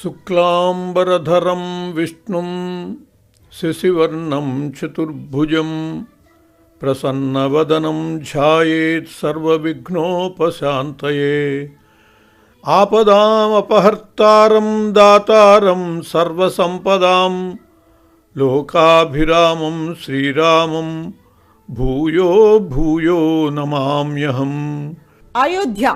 శుక్లాంబరధరం విష్ణుం శశివర్ణం చతుర్భుజం ప్రసన్నవదనం ధ్యాయేత్ సర్వవిఘ్నోపశాంతయే. ఆపదామపహర్తారం దాతారం సర్వసంపదాం లోకాభిరామం శ్రీరామం భూయో భూయో నమామ్యహం. అయోధ్య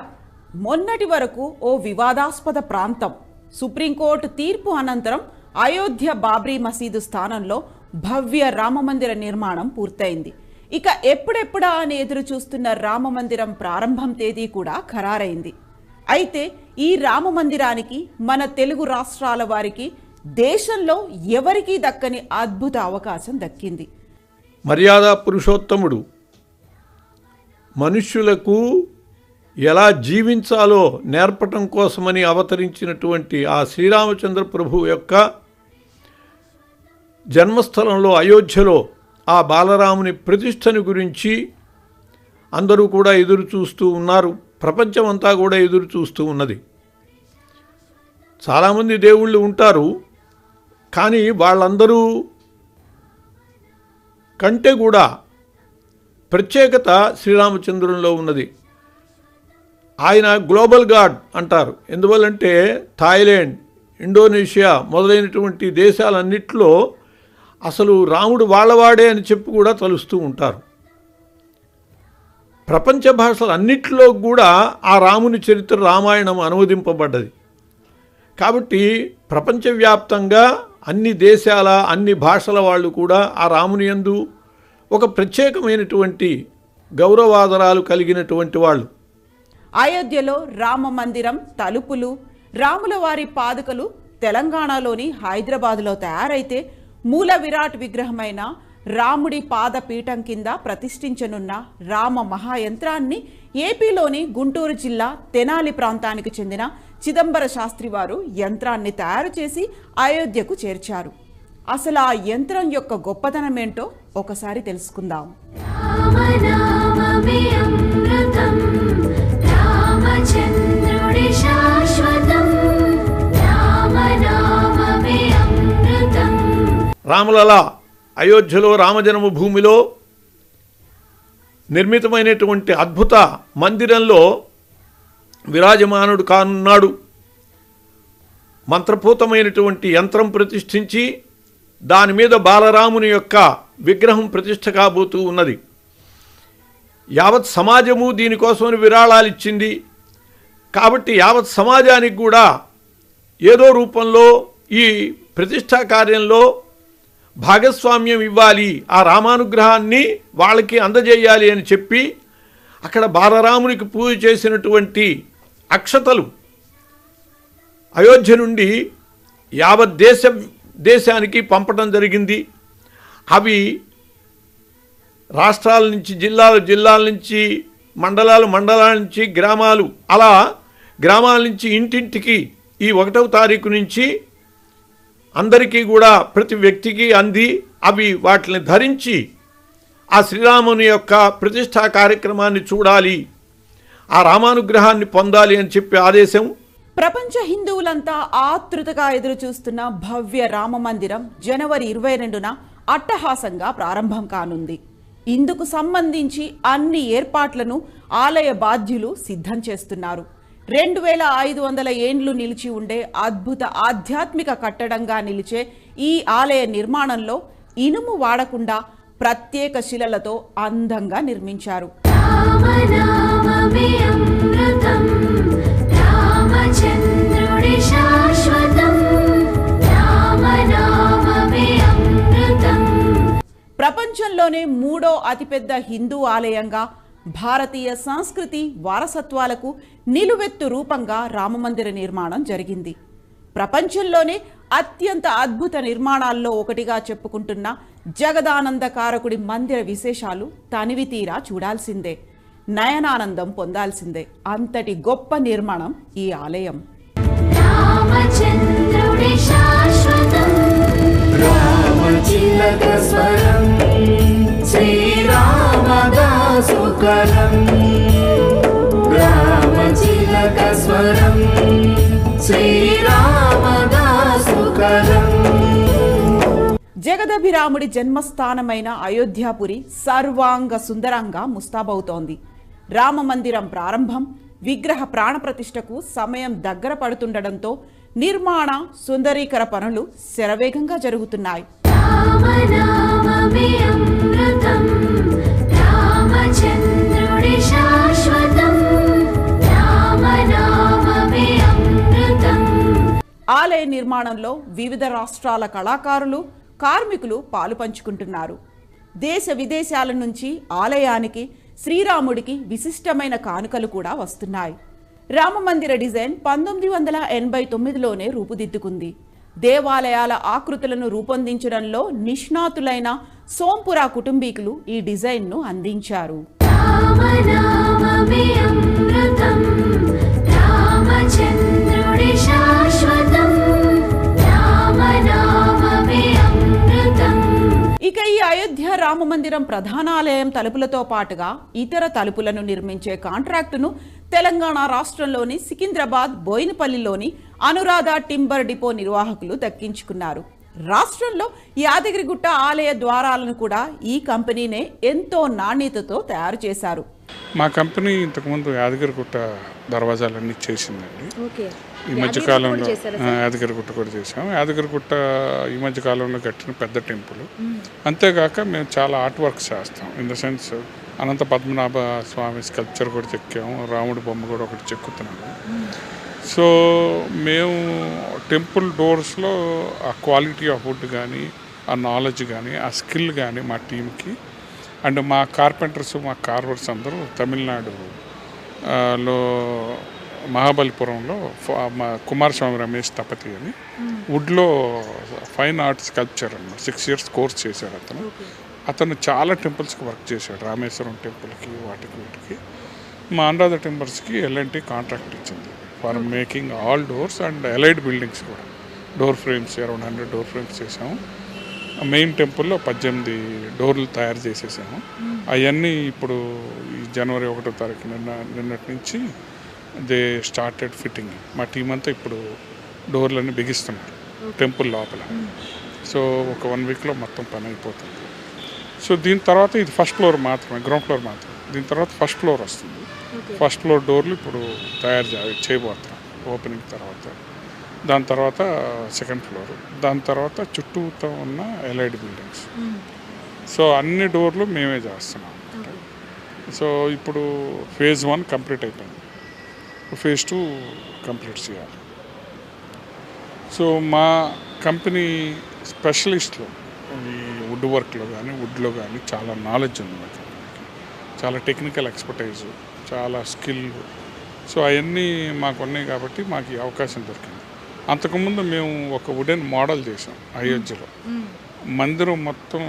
మొన్నటి వరకు ఓ వివాదాస్పద ప్రాంతం. సుప్రీంకోర్టు తీర్పు అనంతరం అయోధ్య బాబ్రీ మసీదు స్థానంలో భవ్య రామమందిర నిర్మాణం పూర్తయింది. ఇక ఎప్పుడెప్పుడా అని ఎదురు చూస్తున్న రామమందిరం ప్రారంభం తేదీ కూడా ఖరారైంది. అయితే ఈ రామమందిరానికి మన తెలుగు రాష్ట్రాల వారికి దేశంలో ఎవరికీ దక్కని అద్భుత అవకాశం దక్కింది. మర్యాద పురుషోత్తముడు మనుష్యులకు ఎలా జీవించాలో నేర్పటం కోసమని అవతరించినటువంటి ఆ శ్రీరామచంద్ర ప్రభు యొక్క జన్మస్థలంలో అయోధ్యలో ఆ బాలరాముని ప్రతిష్టని గురించి అందరూ కూడా ఎదురు చూస్తూ ఉన్నారు. ప్రపంచమంతా కూడా ఎదురు చూస్తూ ఉన్నది. చాలామంది దేవుళ్ళు ఉంటారు, కానీ వాళ్ళందరూ కంటే కూడా ప్రత్యేకత శ్రీరామచంద్రునిలో ఉన్నది. ఆయన గ్లోబల్ గాడ్ అంటారు. ఎందువల్లంటే థాయిలాండ్, ఇండోనేషియా మొదలైనటువంటి దేశాలన్నింటిలో అసలు రాముడు వాళ్ళవాడే అని చెప్పి కూడా తలుస్తూ ఉంటారు. ప్రపంచ భాషలు అన్నిటిలో కూడా ఆ రాముని చరిత్ర రామాయణం అనువదింపబడ్డది. కాబట్టి ప్రపంచవ్యాప్తంగా అన్ని దేశాల అన్ని భాషల వాళ్ళు కూడా ఆ రాముని యందు ఒక ప్రత్యేకమైనటువంటి గౌరవాదరాలు కలిగినటువంటి వాళ్ళు. అయోధ్యలో రామ మందిరం తలుపులు, రాముల వారి పాదుకలు తెలంగాణలోని హైదరాబాద్లో తయారైతే మూల విరాట్ విగ్రహమైన రాముడి పాదపీఠం కింద ప్రతిష్ఠించనున్న రామ మహాయంత్రాన్ని ఏపీలోని గుంటూరు జిల్లా తెనాలి ప్రాంతానికి చెందిన చిదంబర శాస్త్రి వారు యంత్రాన్ని తయారు చేసి అయోధ్యకు చేర్చారు. అసలు ఆ యంత్రం యొక్క గొప్పతనం ఏంటో ఒకసారి తెలుసుకుందాం. రామలలా అయోధ్యలో రామజన్మభూమిలో నిర్మితమైనటువంటి అద్భుత మందిరంలో విరాజమానుడు కానున్నాడు. మంత్రపూతమైనటువంటి యంత్రం ప్రతిష్ఠించి దాని మీద బాలరాముని యొక్క విగ్రహం ప్రతిష్ఠ కాబోతూ ఉన్నది. యావత్ సమాజము దీనికోసమని విరాళాలు ఇచ్చింది. కాబట్టి యావత్ సమాజానికి కూడా ఏదో రూపంలో ఈ ప్రతిష్టా కార్యంలో భాగస్వామ్యం ఇవ్వాలి, ఆ రామానుగ్రహాన్ని వాళ్ళకి అందజేయాలి అని చెప్పి అక్కడ బాలరామునికి పూజ చేసినటువంటి అక్షతలు అయోధ్య నుండి యావత్ దేశానికి పంపడం జరిగింది. అవి రాష్ట్రాల నుంచి జిల్లాల నుంచి మండలాల నుంచి గ్రామాలు, అలా గ్రామాల నుంచి ఇంటింటికి ఈ 1వ తారీఖు నుంచి అందరికీ కూడా ప్రతి వ్యక్తికి అంది అవి వాటిని ధరించి ఆ శ్రీరాముని యొక్క ప్రతిష్టా కార్యక్రమాన్ని చూడాలి, ఆ రామానుగ్రహాన్ని పొందాలి అని చెప్పి ఆదేశం. ప్రపంచ హిందువులంతా ఆతృతగా ఎదురు చూస్తున్న భవ్య రామ మందిరం జనవరి 22న అట్టహాసంగా ప్రారంభం కానుంది. ఇందుకు సంబంధించి అన్ని ఏర్పాట్లను ఆలయ బాధ్యులు సిద్ధం చేస్తున్నారు. 2500 ఏండ్లు నిలిచి ఉండే అద్భుత ఆధ్యాత్మిక కట్టడంగా నిలిచే ఈ ఆలయ నిర్మాణంలో ఇనుము వాడకుండా ప్రత్యేక శిలలతో అందంగా నిర్మించారు. ప్రపంచంలోనే 3వ అతిపెద్ద హిందూ ఆలయంగా, భారతీయ సంస్కృతి వారసత్వాలకు నిలువెత్తు రూపంగా రామమందిర నిర్మాణం జరిగింది. ప్రపంచంలోనే అత్యంత అద్భుత నిర్మాణాల్లో ఒకటిగా చెప్పుకుంటున్న జగదానందకారకుడి మందిర విశేషాలు తనివి తీరా చూడాల్సిందే, నయనానందం పొందాల్సిందే. అంతటి గొప్ప నిర్మాణం ఈ ఆలయం. శ్రీరామదాసుకరం శ్రీరామదా జగదభిరాముడి జన్మస్థానమైన అయోధ్యాపురి సర్వాంగ సుందరంగా ముస్తాబవుతోంది. రామమందిరం ప్రారంభం, విగ్రహ ప్రాణప్రతిష్ఠకు సమయం దగ్గర పడుతుండటంతో నిర్మాణ సుందరీకర పనులు శరవేగంగా జరుగుతున్నాయి. ఆలయ నిర్మాణంలో వివిధ రాష్ట్రాల కళాకారులు, కార్మికులు పాలు పంచుకుంటున్నారు. దేశ విదేశాల నుంచి ఆలయానికి, శ్రీరాముడికి విశిష్టమైన కానుకలు కూడా వస్తున్నాయి. రామమందిర డిజైన్ 1989లోనే రూపుదిద్దుకుంది. దేవాలయాల ఆకృతులను రూపొందించడంలో నిష్ణాతులైన సోంపురా కుటుంబీకులు ఈ డిజైన్ను అందించారు. ఇక ఈ అయోధ్య రామమందిరం ప్రధానాలయం తలుపులతో పాటుగా ఇతర తలుపులను నిర్మించే కాంట్రాక్టును తెలంగాణ రాష్ట్రంలోని సికింద్రాబాద్ బోయినపల్లిలోని అనురాధ టింబర్ డిపో నిర్వాహకులు దక్కించుకున్నారు. రాష్ట్రంలో యాదగిరిగుట్ట ఆలయ ద్వారాలను కూడా ఈ కంపెనీనే ఎంతో నాణ్యతతో తయారు చేశారు. మా కంపెనీ ఇంతకుముందు యాదగిరిగుట్ట దర్వాజాలన్నీ చేసిందండి. ఈ మధ్యకాలంలో యాదగిరిగుట్ట కూడా చేసాం. యాదగిరిగుట్ట ఈ మధ్యకాలంలో కట్టిన పెద్ద టెంపుల్. అంతేగాక మేము చాలా ఆర్ట్ వర్క్స్ చేస్తాం. In the sense Anantha Padmanabha Swamy sculpture కూడా చెక్కాము, రాముడి బొమ్మ కూడా ఒకటి చెక్కుతున్నాము. సో మేము టెంపుల్ డోర్స్లో ఆ క్వాలిటీ ఆఫ్ వుడ్ కానీ, ఆ నాలెడ్జ్ కానీ, ఆ స్కిల్ కానీ మా టీంకి, అండ్ మా కార్పెంటర్స్, మా కార్వర్స్ అందరూ తమిళనాడులో మహాబలిపురంలో మా కుమారస్వామి రమేష్ తపతి అని వుడ్లో ఫైన్ ఆర్ట్ స్కల్ప్చర్ అన్నమాట 6 years కోర్స్ చేశాడు అతను చాలా టెంపుల్స్కి వర్క్ చేశాడు. రామేశ్వరం టెంపుల్కి, వాటికి వీటికి. మా అనురాధ టింబర్స్కి ఎల్ఎన్టీ కాంట్రాక్ట్ ఇచ్చింది for making all doors and allied buildings కూడా. Door frames around 100 door frames చేసాము. మెయిన్ టెంపుల్లో 18 డోర్లు తయారు చేసేసాము. అవన్నీ ఇప్పుడు ఈ జనవరి 1వ తారీఖు నిన్నటి నుంచి దే స్టార్టెడ్ ఫిట్టింగ్. మా టీం అంతా ఇప్పుడు డోర్లన్నీ బిగిస్తున్నారు టెంపుల్ లోపల. సో ఒక 1 weekలో మొత్తం పని అయిపోతుంది. సో దీని తర్వాత ఇది ఫస్ట్ ఫ్లోర్ మాత్రమే, గ్రౌండ్ ఫ్లోర్ మాత్రమే. దీని తర్వాత ఫస్ట్ ఫ్లోర్ వస్తుంది. ఫస్ట్ ఫ్లోర్ డోర్లు ఇప్పుడు తయారు చేయబోతున్నాం ఓపెనింగ్ తర్వాత. దాని తర్వాత సెకండ్ ఫ్లోర్, దాని తర్వాత చుట్టూతో ఉన్న ఎల్ఐడి బిల్డింగ్స్. సో అన్ని డోర్లు మేమే చేస్తున్నాం. సో ఇప్పుడు phase 1 కంప్లీట్ అయిపోయింది, phase 2 కంప్లీట్ చేయాలి. సో మా కంపెనీ స్పెషలిస్ట్లో ఈ వుడ్ వర్క్లో కానీ, వుడ్లో కానీ చాలా నాలెడ్జ్ ఉంది మా కంపెనీకి. చాలా టెక్నికల్ ఎక్స్పర్టైజ్, చాలా స్కిల్. సో అవన్నీ మాకు ఉన్నాయి కాబట్టి మాకు ఈ అవకాశం దొరికింది. అంతకుముందు మేము ఒక వుడెన్ మోడల్ చేసాం అయోధ్యలో. మందిరం మొత్తం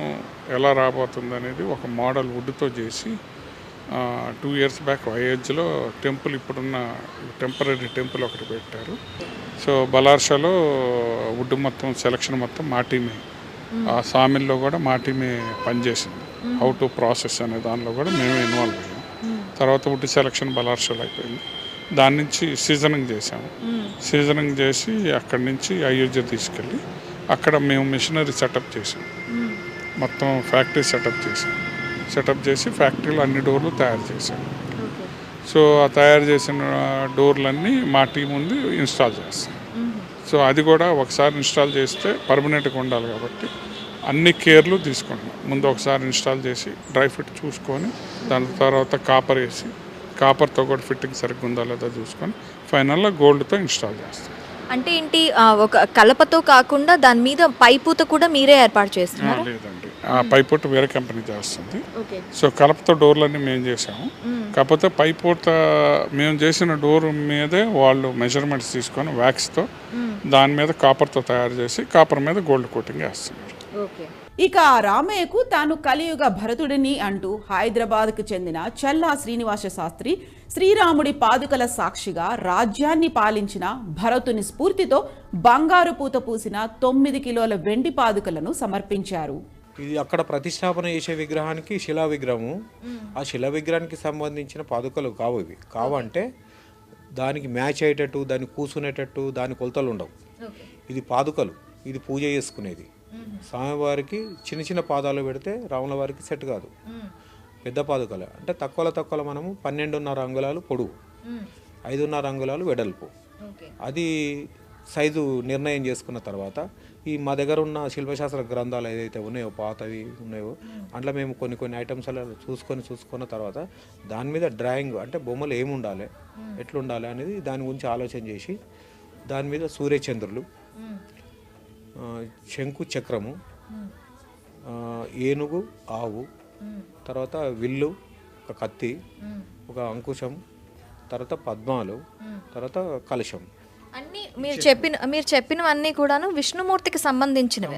ఎలా రాబోతుంది అనేది ఒక మోడల్ వుడ్తో చేసి 2 years బ్యాక్ అయోధ్యలో టెంపుల్, ఇప్పుడున్న టెంపరీ టెంపుల్ ఒకటి పెట్టారు. సో బలార్షాలో వుడ్ మొత్తం సెలక్షన్ మొత్తం మా టీమే. ఆ సామిల్లో కూడా మా టీమే పనిచేసింది. హౌ టు ప్రాసెస్ అనే దానిలో కూడా మేమే ఇన్వాల్వ్ అయ్యాం. తర్వాత వుడ్ సెలక్షన్ బలార్షాలో అయిపోయింది. దాని నుంచి సీజనింగ్ చేసాము. సీజనింగ్ చేసి అక్కడి నుంచి అయోధ్య తీసుకెళ్ళి అక్కడ మేము మిషనరీ సెటప్ చేసాం. మొత్తం ఫ్యాక్టరీ సెటప్ చేసి ఫ్యాక్టరీలో అన్ని డోర్లు తయారు చేసాం. సో ఆ తయారు చేసిన డోర్లన్నీ మా టీం ఉంది ఇన్స్టాల్ చేస్తాం. సో అది కూడా ఒకసారి ఇన్స్టాల్ చేస్తే పర్మనెంట్గా ఉండాలి కాబట్టి అన్ని కేర్లు తీసుకుంటాం. ముందు ఒకసారి ఇన్స్టాల్ చేసి డ్రై ఫిట్ చూసుకొని, దాని తర్వాత కాపర్ వేసి, కాపర్తో కూడా ఫిట్టింగ్ సరిగ్గా ఉందా లేదా చూసుకొని ఫైనల్లో గోల్డ్తో ఇన్స్టాల్ చేస్తాం. అంటే ఏంటి, ఒక కలపతో కాకుండా దాని మీద పైపూత కూడా మీరే ఏర్పాటు చేస్తున్నారు? లేదండి, ఆ పైపూట వేరే కంపెనీ చేస్తుంది. సో కలపతో డోర్లన్నీ మేము చేసాము. కాకపోతే పైపూట మేము చేసిన డోర్ మీదే వాళ్ళు మెజర్మెంట్స్ తీసుకొని వ్యాక్స్తో దాని మీద కాపర్తో తయారు చేసి కాపర్ మీద గోల్డ్ కోటింగ్ వేస్తున్నారు. ఇక రామయ్యకు తాను కలియుగ భరతుడిని అంటూ హైదరాబాద్కు చెందిన చల్లా శ్రీనివాస శాస్త్రి శ్రీరాముడి పాదుకల సాక్షిగా రాజ్యాన్ని పాలించిన భరతుని స్ఫూర్తితో బంగారు పూత పూసిన 9 కిలోల వెండి పాదుకలను సమర్పించారు. ఇది అక్కడ ప్రతిష్టాపన చేసే విగ్రహానికి శిలా విగ్రహము. ఆ శిలా విగ్రహానికి సంబంధించిన పాదుకలు కావు ఇవి. కావంటే దానికి మ్యాచ్ అయ్యేటట్టు, దాన్ని కూసునేటట్టు దాని కొలతలు ఉండవు. ఇది పాదుకలు, ఇది పూజ చేసుకునేది. స్వామివారికి చిన్న చిన్న పాదాలు పెడితే రాముల వారికి సెట్ కాదు. పెద్ద పాదుకలు అంటే తక్కువ మనము 12.5 అంగుళాలు పొడవు, 5.5 అంగుళాలు వెడల్పు, అది సైజు నిర్ణయం చేసుకున్న తర్వాత ఈ మా దగ్గర ఉన్న శిల్పశాస్త్ర గ్రంథాలు ఏదైతే ఉన్నాయో పాతవి ఉన్నాయో అట్లా మేము కొన్ని ఐటమ్స్ అలా చూసుకున్న తర్వాత దాని మీద డ్రాయింగ్ అంటే బొమ్మలు ఏముండాలి ఎట్లుండాలి అనేది దాని గురించి ఆలోచన చేసి దాని మీద సూర్యచంద్రులు, శంకు చక్రము, ఏనుగు, ఆవు, తర్వాత విల్లు, ఒక కత్తి, ఒక అంకుశం, తర్వాత పద్మాలు, తర్వాత కలశం. అన్ని మీరు చెప్పినవన్నీ కూడాను విష్ణుమూర్తికి సంబంధించినవి.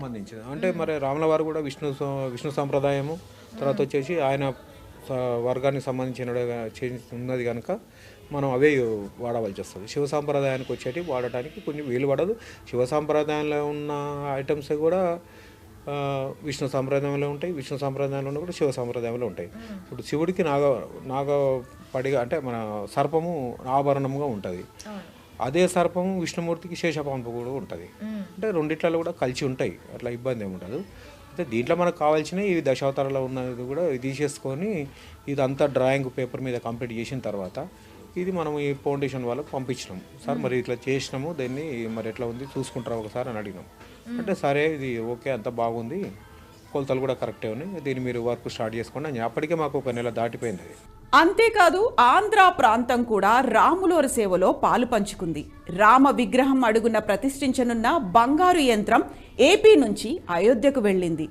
అంటే మరి రాముల వారు కూడా విష్ణు సంప్రదాయము, తర్వాత వచ్చేసి ఆయన వర్గానికి సంబంధించిన ఉన్నది కనుక మనం అవే వాడవలసి వస్తుంది. శివ సాంప్రదాయానికి వచ్చేటి వాడటానికి కొన్ని వీలు పడదు. శివ సాంప్రదాయంలో ఉన్న ఐటమ్స్ కూడా విష్ణు సాంప్రదాయంలో ఉంటాయి, విష్ణు సాంప్రదాయంలో కూడా శివ సాంప్రదాయంలో ఉంటాయి. ఇప్పుడు శివుడికి నాగపడిగా అంటే మన సర్పము ఆభరణంగా ఉంటుంది. అదే సర్పము విష్ణుమూర్తికి శేషపాంపు కూడా ఉంటుంది. అంటే రెండిట్లలో కూడా కలిసి ఉంటాయి, అట్లా ఇబ్బంది ఏమి ఉండదు. అయితే దీంట్లో మనకు కావాల్సిన ఈ దశావతారాలు ఉన్నది కూడా తీసేసుకొని ఇదంతా డ్రాయింగ్ పేపర్ మీద కంప్లీట్ చేసిన తర్వాత ఇది మనం ఈ ఫౌండేషన్ వాళ్ళకి పంపించినాం. సార్ మరి ఇట్లా చేసినాము, దాన్ని మరి ఎట్లా ఉంది చూసుకుంటారా ఒకసారి అని అడిగినాం. అంటే సరే ఇది ఓకే అంత బాగుంది, కొలతలు కూడా కరెక్టే ఉన్నాయి, దీన్ని మీరు వర్క్ స్టార్ట్ చేసుకోండి అని. అప్పటికే మాకు 1 నెల దాటిపోయింది. అంతేకాదు ఆంధ్ర ప్రాంతం కూడా రాములోరి సేవలో పాలు పంచుకుంది. రామ విగ్రహం అడుగున ప్రతిష్ఠించనున్న బంగారు యంత్రం ఏపీ నుంచి అయోధ్యకు వెళ్ళింది.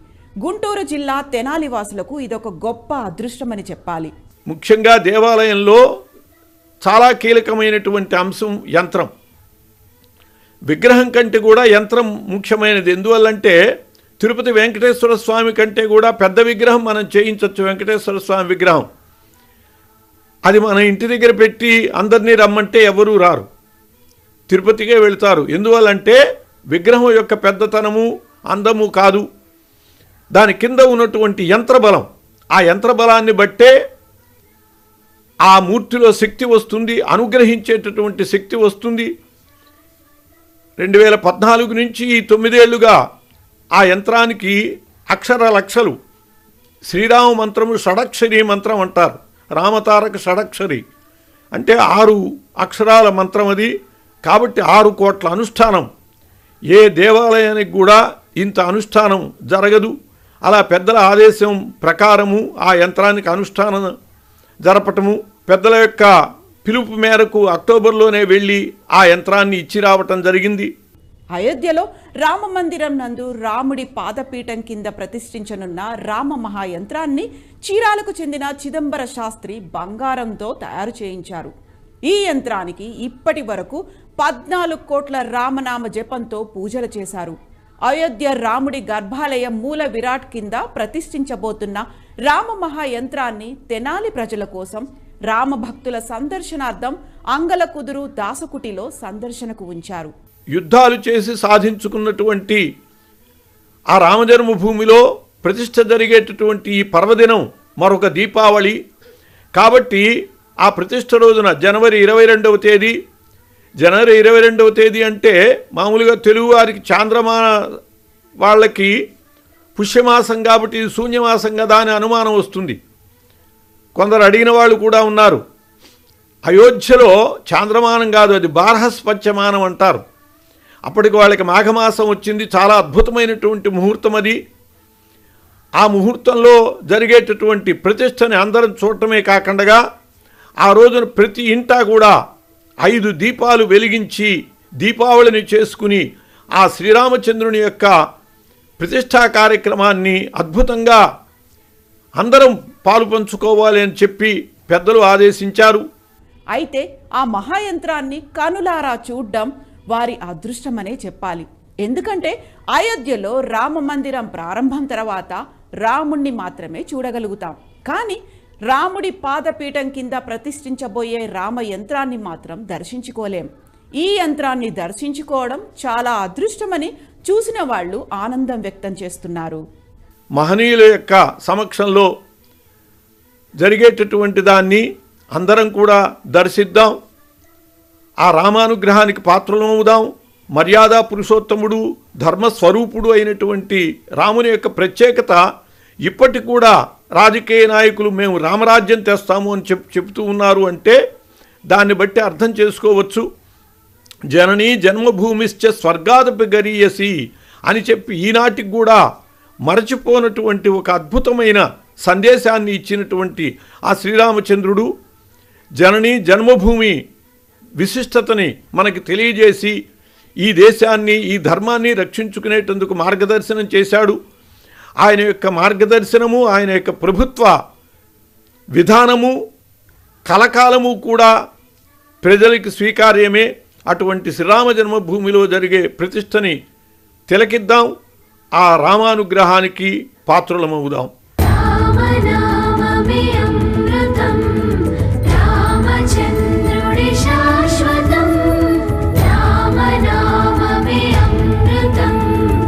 గుంటూరు జిల్లా తెనాలి వాసులకు ఇదొక గొప్ప అదృష్టమని చెప్పాలి. ముఖ్యంగా దేవాలయంలో చాలా కీలకమైనటువంటి అంశం యంత్రం. విగ్రహం కంటే కూడా యంత్రం ముఖ్యమైనది. ఎందువల్లంటే తిరుపతి వెంకటేశ్వర స్వామి కంటే కూడా పెద్ద విగ్రహం మనం చేయించవచ్చు. వెంకటేశ్వర స్వామి విగ్రహం అది మన ఇంటి దగ్గర పెట్టి అందరినీ రమ్మంటే ఎవరూ రారు, తిరుపతికే వెళ్తారు. ఎందువల్లంటే విగ్రహం యొక్క పెద్దతనము అందము కాదు, దాని కింద ఉన్నటువంటి యంత్రబలం, ఆ యంత్రబలాన్ని బట్టే ఆ మూర్తిలో శక్తి వస్తుంది, అనుగ్రహించేటటువంటి శక్తి వస్తుంది. 2014 నుంచి 9 ఏళ్లుగా ఆ యంత్రానికి అక్షర లక్షలు, శ్రీరామ మంత్రము షడక్షరి మంత్రం అంటారు, రామతారక షడక్షరి అంటే 6 అక్షరాల మంత్రం అది. కాబట్టి 6 కోట్ల అనుష్ఠానం. ఏ దేవాలయానికి కూడా ఇంత అనుష్ఠానం జరగదు. అలా పెద్దల ఆదేశం ప్రకారము ఆ యంత్రానికి అనుష్ఠానం జరపటము, పెద్దల యొక్క పిలుపు మేరకు అక్టోబర్లోనే వెళ్ళి ఆ యంత్రాన్ని ఇచ్చి రావటం జరిగింది. అయోధ్యలో రామ మందిరం నందు రాముడి పాదపీఠం కింద ప్రతిష్ఠించనున్న రామ మహాయంత్రాన్ని చీరాలకు చెందిన చిదంబర శాస్త్రి బంగారంతో తయారు చేయించారు. ఈ యంత్రానికి ఇప్పటి వరకు 14 కోట్ల రామనామ జపంతో పూజలు చేశారు. అయోధ్య రాముడి గర్భాలయం మూల విరాట్ కింద ప్రతిష్ఠించబోతున్న రామ మహాయంత్రాన్ని తెనాలి ప్రజల కోసం రామ భక్తుల సందర్శనార్థం అంగలకుదురు దాసకుటిలో సందర్శనకు ఉంచారు. యుద్ధాలు చేసి సాధించుకున్నటువంటి ఆ రామజన్మభూమిలో ప్రతిష్ఠ జరిగేటటువంటి ఈ పర్వదినం మరొక దీపావళి. కాబట్టి ఆ ప్రతిష్ఠ రోజున జనవరి 22వ తేదీ, జనవరి 22వ తేదీ అంటే మామూలుగా తెలుగు వారికి చాంద్రమా వాళ్ళకి పుష్యమాసం కాబట్టి ఇది శూన్యమాసం కదా అని అనుమానం వస్తుంది. కొందరు అడిగిన వాళ్ళు కూడా ఉన్నారు. అయోధ్యలో చాంద్రమానం కాదు, అది బార్హస్పత్యమానం అంటారు. అప్పటికి వాళ్ళకి మాఘమాసం వచ్చింది, చాలా అద్భుతమైనటువంటి ముహూర్తం అది. ఆ ముహూర్తంలో జరిగేటటువంటి ప్రతిష్టని అందరం చూడటమే కాకుండా ఆ రోజున ప్రతి ఇంటా కూడా 5 దీపాలు వెలిగించి దీపావళిని చేసుకుని ఆ శ్రీరామచంద్రుని యొక్క ప్రతిష్టా కార్యక్రమాన్ని అద్భుతంగా అందరం పాలు పంచుకోవాలి అని చెప్పి పెద్దలు ఆదేశించారు. అయితే ఆ మహాయంత్రాన్ని కనులారా చూడ్డం వారి అదృష్టమనే చెప్పాలి. ఎందుకంటే అయోధ్యలో రామ మందిరం ప్రారంభం తర్వాత రాముణ్ణి మాత్రమే చూడగలుగుతాం, కానీ రాముడి పాదపీఠం కింద ప్రతిష్ఠించబోయే రామ యంత్రాన్ని మాత్రం దర్శించుకోలేం. ఈ యంత్రాన్ని దర్శించుకోవడం చాలా అదృష్టమని చూసిన వాళ్ళు ఆనందం వ్యక్తం చేస్తున్నారు. మహనీయుల యొక్క సమక్షంలో జరిగేటటువంటి దాన్ని అందరం కూడా దర్శిద్దాం, ఆ రామానుగ్రహానికి పాత్రలమవుదాం. మర్యాద పురుషోత్తముడు ధర్మస్వరూపుడు అయినటువంటి రాముని యొక్క ప్రత్యేకత ఇప్పటికి కూడా రాజకీయ నాయకులు మేము రామరాజ్యం తెస్తాము అని చెప్తూ ఉన్నారు అంటే దాన్ని బట్టి అర్థం చేసుకోవచ్చు. జననీ జన్మభూమిశ్చ స్వర్గాదపి గరీయసి అని చెప్పి ఈనాటికి కూడా మరచిపోనటువంటి ఒక అద్భుతమైన సందేశాన్ని ఇచ్చినటువంటి ఆ శ్రీరామచంద్రుడు జననీ జన్మభూమి విశిష్టతని మనకి తెలియజేసి ఈ దేశాన్ని ఈ ధర్మాన్ని రక్షించుకునేటందుకు మార్గదర్శనం చేశాడు. ఆయన యొక్క మార్గదర్శనము, ఆయన యొక్క ప్రభుత్వ విధానము కలకాలము కూడా ప్రజలకి స్వీకార్యమే. అటువంటి శ్రీరామ జన్మభూమిలో జరిగే ప్రతిష్టని తిలకిద్దాం, ఆ రామానుగ్రహానికి పాత్రులమవుదాం.